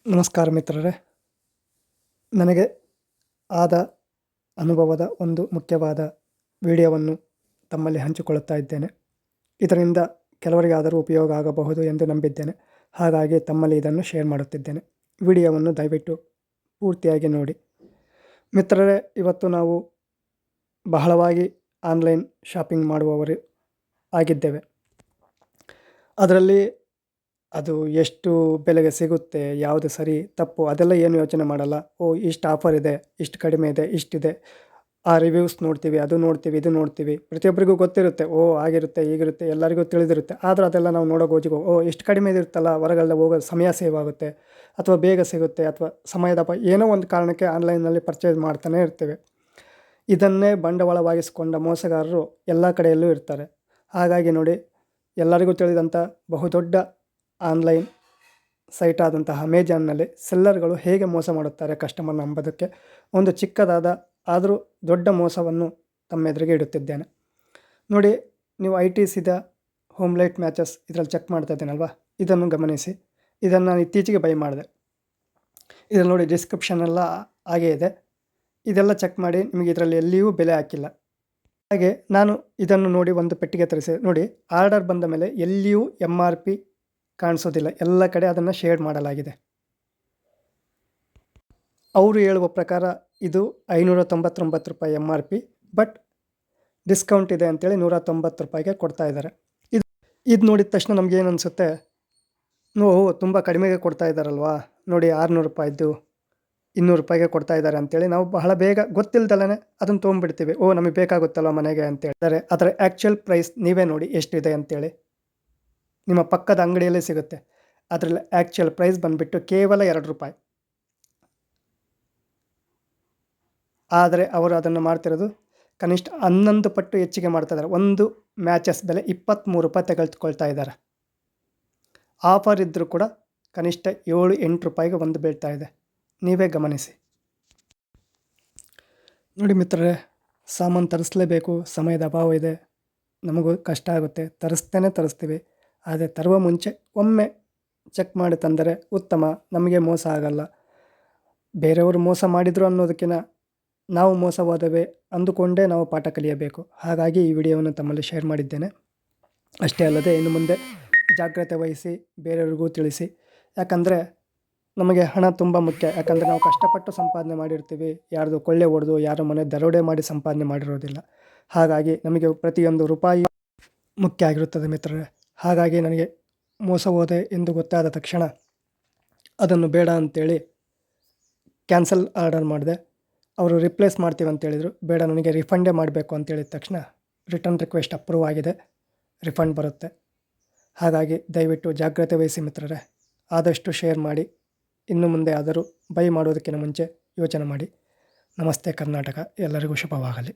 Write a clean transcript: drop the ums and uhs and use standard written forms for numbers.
ನಮಸ್ಕಾರ ಮಿತ್ರರೇ. ನನಗೆ ಆದ ಅನುಭವದ ಒಂದು ಮುಖ್ಯವಾದ ವಿಡಿಯೋವನ್ನು ತಮ್ಮಲ್ಲಿ ಹಂಚಿಕೊಳ್ಳುತ್ತಾ ಇದ್ದೇನೆ. ಇದರಿಂದ ಕೆಲವರಿಗಾದರೂ ಉಪಯೋಗ ಆಗಬಹುದು ಎಂದು ನಂಬಿದ್ದೇನೆ. ಹಾಗಾಗಿ ತಮ್ಮಲ್ಲಿ ಇದನ್ನು ಶೇರ್ ಮಾಡುತ್ತಿದ್ದೇನೆ. ವಿಡಿಯೋವನ್ನು ದಯವಿಟ್ಟು ಪೂರ್ತಿಯಾಗಿ ನೋಡಿ. ಮಿತ್ರರೇ, ಇವತ್ತು ನಾವು ಬಹಳವಾಗಿ ಆನ್ಲೈನ್ ಶಾಪಿಂಗ್ ಮಾಡುವವರು ಆಗಿದ್ದೇವೆ. ಅದರಲ್ಲಿ ಅದು ಎಷ್ಟು ಬೆಲೆಗೆ ಸಿಗುತ್ತೆ, ಯಾವುದು ಸರಿ ತಪ್ಪು ಅದೆಲ್ಲ ಏನು ಯೋಚನೆ ಮಾಡಲ್ಲ. ಇಷ್ಟು ಆಫರ್ ಇದೆ, ಇಷ್ಟು ಕಡಿಮೆ ಇದೆ, ಇಷ್ಟಿದೆ, ಆ ರಿವ್ಯೂಸ್ ನೋಡ್ತೀವಿ, ಅದು ನೋಡ್ತೀವಿ, ಇದು ನೋಡ್ತೀವಿ. ಪ್ರತಿಯೊಬ್ಬರಿಗೂ ಗೊತ್ತಿರುತ್ತೆ, ಆಗಿರುತ್ತೆ, ಹೀಗಿರುತ್ತೆ, ಎಲ್ಲರಿಗೂ ತಿಳಿದಿರುತ್ತೆ. ಆದರೂ ಅದೆಲ್ಲ ನಾವು ನೋಡೋಕೆ ಹೋಗಿ ಇಷ್ಟು ಕಡಿಮೆ ಇರುತ್ತಲ್ಲ, ಹೊರಗೆಲ್ಲ ಹೋಗೋ ಸಮಯ ಸೇವ್ ಆಗುತ್ತೆ, ಅಥವಾ ಬೇಗ ಸಿಗುತ್ತೆ, ಅಥವಾ ಸಮಯದ ಏನೋ ಒಂದು ಕಾರಣಕ್ಕೆ ಆನ್ಲೈನ್ನಲ್ಲಿ ಪರ್ಚೇಸ್ ಮಾಡ್ತಾನೆ ಇರ್ತೇವೆ. ಇದನ್ನೇ ಬಂಡವಾಳವಾಗಿಸಿಕೊಂಡ ಮೋಸಗಾರರು ಎಲ್ಲ ಕಡೆಯಲ್ಲೂ ಇರ್ತಾರೆ. ಹಾಗಾಗಿ ನೋಡಿ, ಎಲ್ಲರಿಗೂ ತಿಳಿದಂಥ ಬಹುದೊಡ್ಡ ಆನ್ಲೈನ್ ಸೈಟ್ ಆದಂತಹ ಅಮೆಜಾನ್ನಲ್ಲಿ ಸೆಲ್ಲರ್ಗಳು ಹೇಗೆ ಮೋಸ ಮಾಡುತ್ತಾರೆ ಕಸ್ಟಮರ್ನ ನಂಬೋದಕ್ಕೆ ಒಂದು ಚಿಕ್ಕದಾದ ಆದರೂ ದೊಡ್ಡ ಮೋಸವನ್ನು ತಮ್ಮ ಎದುರಿಗೆ ಇಡುತ್ತಿದ್ದೇನೆ. ನೋಡಿ, ನೀವು ITCದ ಹೋಮ್ ಲೈಟ್ ಮ್ಯಾಚಸ್ ಇದರಲ್ಲಿ ಚೆಕ್ ಮಾಡ್ತಾ ಇದ್ದೀನಲ್ವ, ಇದನ್ನು ಗಮನಿಸಿ. ಇದನ್ನು ನಾನು ಇತ್ತೀಚೆಗೆ ಬೈ ಮಾಡಿದೆ. ಇದನ್ನು ನೋಡಿ, ಡಿಸ್ಕ್ರಿಪ್ಷನ್ ಎಲ್ಲ ಹಾಗೇ ಇದೆ. ಇದೆಲ್ಲ ಚೆಕ್ ಮಾಡಿ. ನಿಮಗೆ ಇದರಲ್ಲಿ ಎಲ್ಲಿಯೂ ಬೆಲೆ ಹಾಕಿಲ್ಲ. ಹಾಗೆ ನಾನು ಇದನ್ನು ನೋಡಿ ಒಂದು ಪೆಟ್ಟಿಗೆ ತರಿಸಿದೆ. ನೋಡಿ, ಆರ್ಡರ್ ಬಂದ ಮೇಲೆ ಎಲ್ಲಿಯೂ MRP ಕಾಣಿಸೋದಿಲ್ಲ. ಎಲ್ಲ ಕಡೆ ಅದನ್ನು ಶೇಡ್ ಮಾಡಲಾಗಿದೆ. ಅವರು ಹೇಳುವ ಪ್ರಕಾರ ಇದು 599 ರೂಪಾಯಿ MRP, ಬಟ್ ಡಿಸ್ಕೌಂಟ್ ಇದೆ ಅಂತೇಳಿ 190 ರೂಪಾಯಿಗೆ ಕೊಡ್ತಾ ಇದ್ದಾರೆ. ಇದು ನೋಡಿದ ತಕ್ಷಣ ನಮಗೇನು ಅನಿಸುತ್ತೆ, ತುಂಬ ಕಡಿಮೆಗೆ ಕೊಡ್ತಾ ಇದ್ದಾರಲ್ವಾ, ನೋಡಿ 600 ರೂಪಾಯಿದ್ದು 200 ರೂಪಾಯಿಗೆ ಕೊಡ್ತಾ ಇದ್ದಾರೆ ಅಂತೇಳಿ ನಾವು ಬಹಳ ಬೇಗ ಗೊತ್ತಿಲ್ದಲೇ ಅದನ್ನು ತೊಗೊಂಡ್ಬಿಡ್ತೀವಿ. ನಮಗೆ ಬೇಕಾಗುತ್ತಲ್ವ ಮನೆಗೆ ಅಂತೇಳಿದರೆ ಅದರ ಆ್ಯಕ್ಚುಯಲ್ ಪ್ರೈಸ್ ನೀವೇ ನೋಡಿ ಎಷ್ಟಿದೆ ಅಂತೇಳಿ. ನಿಮ್ಮ ಪಕ್ಕದ ಅಂಗಡಿಯಲ್ಲೇ ಸಿಗುತ್ತೆ. ಅದರಲ್ಲಿ ಆ್ಯಕ್ಚುಯಲ್ ಪ್ರೈಸ್ ಬಂದುಬಿಟ್ಟು ಕೇವಲ 2 ರೂಪಾಯಿ. ಆದರೆ ಅವರು ಅದನ್ನು ಮಾಡ್ತಿರೋದು ಕನಿಷ್ಠ 11 ಪಟ್ಟು ಹೆಚ್ಚಿಗೆ ಮಾಡ್ತಾಯಿದ್ದಾರೆ. ಒಂದು ಮ್ಯಾಚಸ್ ಬೆಲೆ 23 ರೂಪಾಯಿ ತೆಗೆದುಕೊಳ್ತಾ ಇದ್ದಾರೆ. ಆಫರ್ ಇದ್ದರೂ ಕೂಡ ಕನಿಷ್ಠ 7-8 ರೂಪಾಯಿಗೆ ಒಂದು ಬೀಳ್ತಾ ಇದೆ. ನೀವೇ ಗಮನಿಸಿ. ನೋಡಿ ಮಿತ್ರರೇ, ಸಾಮಾನು ತರಿಸಲೇಬೇಕು, ಸಮಯದ ಅಭಾವ ಇದೆ, ನಮಗೂ ಕಷ್ಟ ಆಗುತ್ತೆ, ತರಿಸ್ತೀವಿ. ಆದರೆ ತರುವ ಮುಂಚೆ ಒಮ್ಮೆ ಚೆಕ್ ಮಾಡಿ ತಂದರೆ ಉತ್ತಮ. ನಮಗೆ ಮೋಸ ಆಗಲ್ಲ. ಬೇರೆಯವರು ಮೋಸ ಮಾಡಿದರು ಅನ್ನೋದಕ್ಕಿಂತ ನಾವು ಮೋಸ ಹೋದವೆ ಅಂದುಕೊಂಡೇ ನಾವು ಪಾಠ ಕಲಿಯಬೇಕು. ಹಾಗಾಗಿ ಈ ವಿಡಿಯೋವನ್ನು ತಮ್ಮಲ್ಲಿ ಶೇರ್ ಮಾಡಿದ್ದೇನೆ. ಅಷ್ಟೇ ಅಲ್ಲದೆ ಇನ್ನು ಮುಂದೆ ಜಾಗ್ರತೆ ವಹಿಸಿ ಬೇರೆಯವ್ರಿಗೂ ತಿಳಿಸಿ. ಯಾಕಂದರೆ ನಮಗೆ ಹಣ ತುಂಬ ಮುಖ್ಯ. ಯಾಕಂದರೆ ನಾವು ಕಷ್ಟಪಟ್ಟು ಸಂಪಾದನೆ ಮಾಡಿರ್ತೀವಿ. ಯಾರ್ದು ಕೊಳ್ಳೆ ಹೊಡೆದು ಯಾರ ಮನೆ ದರೋಡೆ ಮಾಡಿ ಸಂಪಾದನೆ ಮಾಡಿರೋದಿಲ್ಲ. ಹಾಗಾಗಿ ನಮಗೆ ಪ್ರತಿಯೊಂದು ರೂಪಾಯಿ ಮುಖ್ಯ ಆಗಿರುತ್ತದೆ ಮಿತ್ರರೇ. ಹಾಗಾಗಿ ನನಗೆ ಮೋಸ ಹೋದೆ ಎಂದು ಗೊತ್ತಾದ ತಕ್ಷಣ ಅದನ್ನು ಬೇಡ ಅಂತೇಳಿ ಕ್ಯಾನ್ಸಲ್ ಆರ್ಡರ್ ಮಾಡಿದೆ. ಅವರು ರಿಪ್ಲೇಸ್ ಮಾಡ್ತೀವಿ ಅಂತೇಳಿದರು. ಬೇಡ, ನನಗೆ ರಿಫಂಡೇ ಮಾಡಬೇಕು ಅಂತೇಳಿದ ತಕ್ಷಣ ರಿಟರ್ನ್ ರಿಕ್ವೆಸ್ಟ್ ಅಪ್ರೂವ್ ಆಗಿದೆ, ರಿಫಂಡ್ ಬರುತ್ತೆ. ಹಾಗಾಗಿ ದಯವಿಟ್ಟು ಜಾಗ್ರತೆ ವಹಿಸಿ ಮಿತ್ರರೇ. ಆದಷ್ಟು ಶೇರ್ ಮಾಡಿ. ಇನ್ನು ಮುಂದೆ ಆದರೂ ಬೈ ಮಾಡೋದಕ್ಕಿಂತ ಮುಂಚೆ ಯೋಚನೆ ಮಾಡಿ. ನಮಸ್ತೆ ಕರ್ನಾಟಕ. ಎಲ್ಲರಿಗೂ ಶುಭವಾಗಲಿ.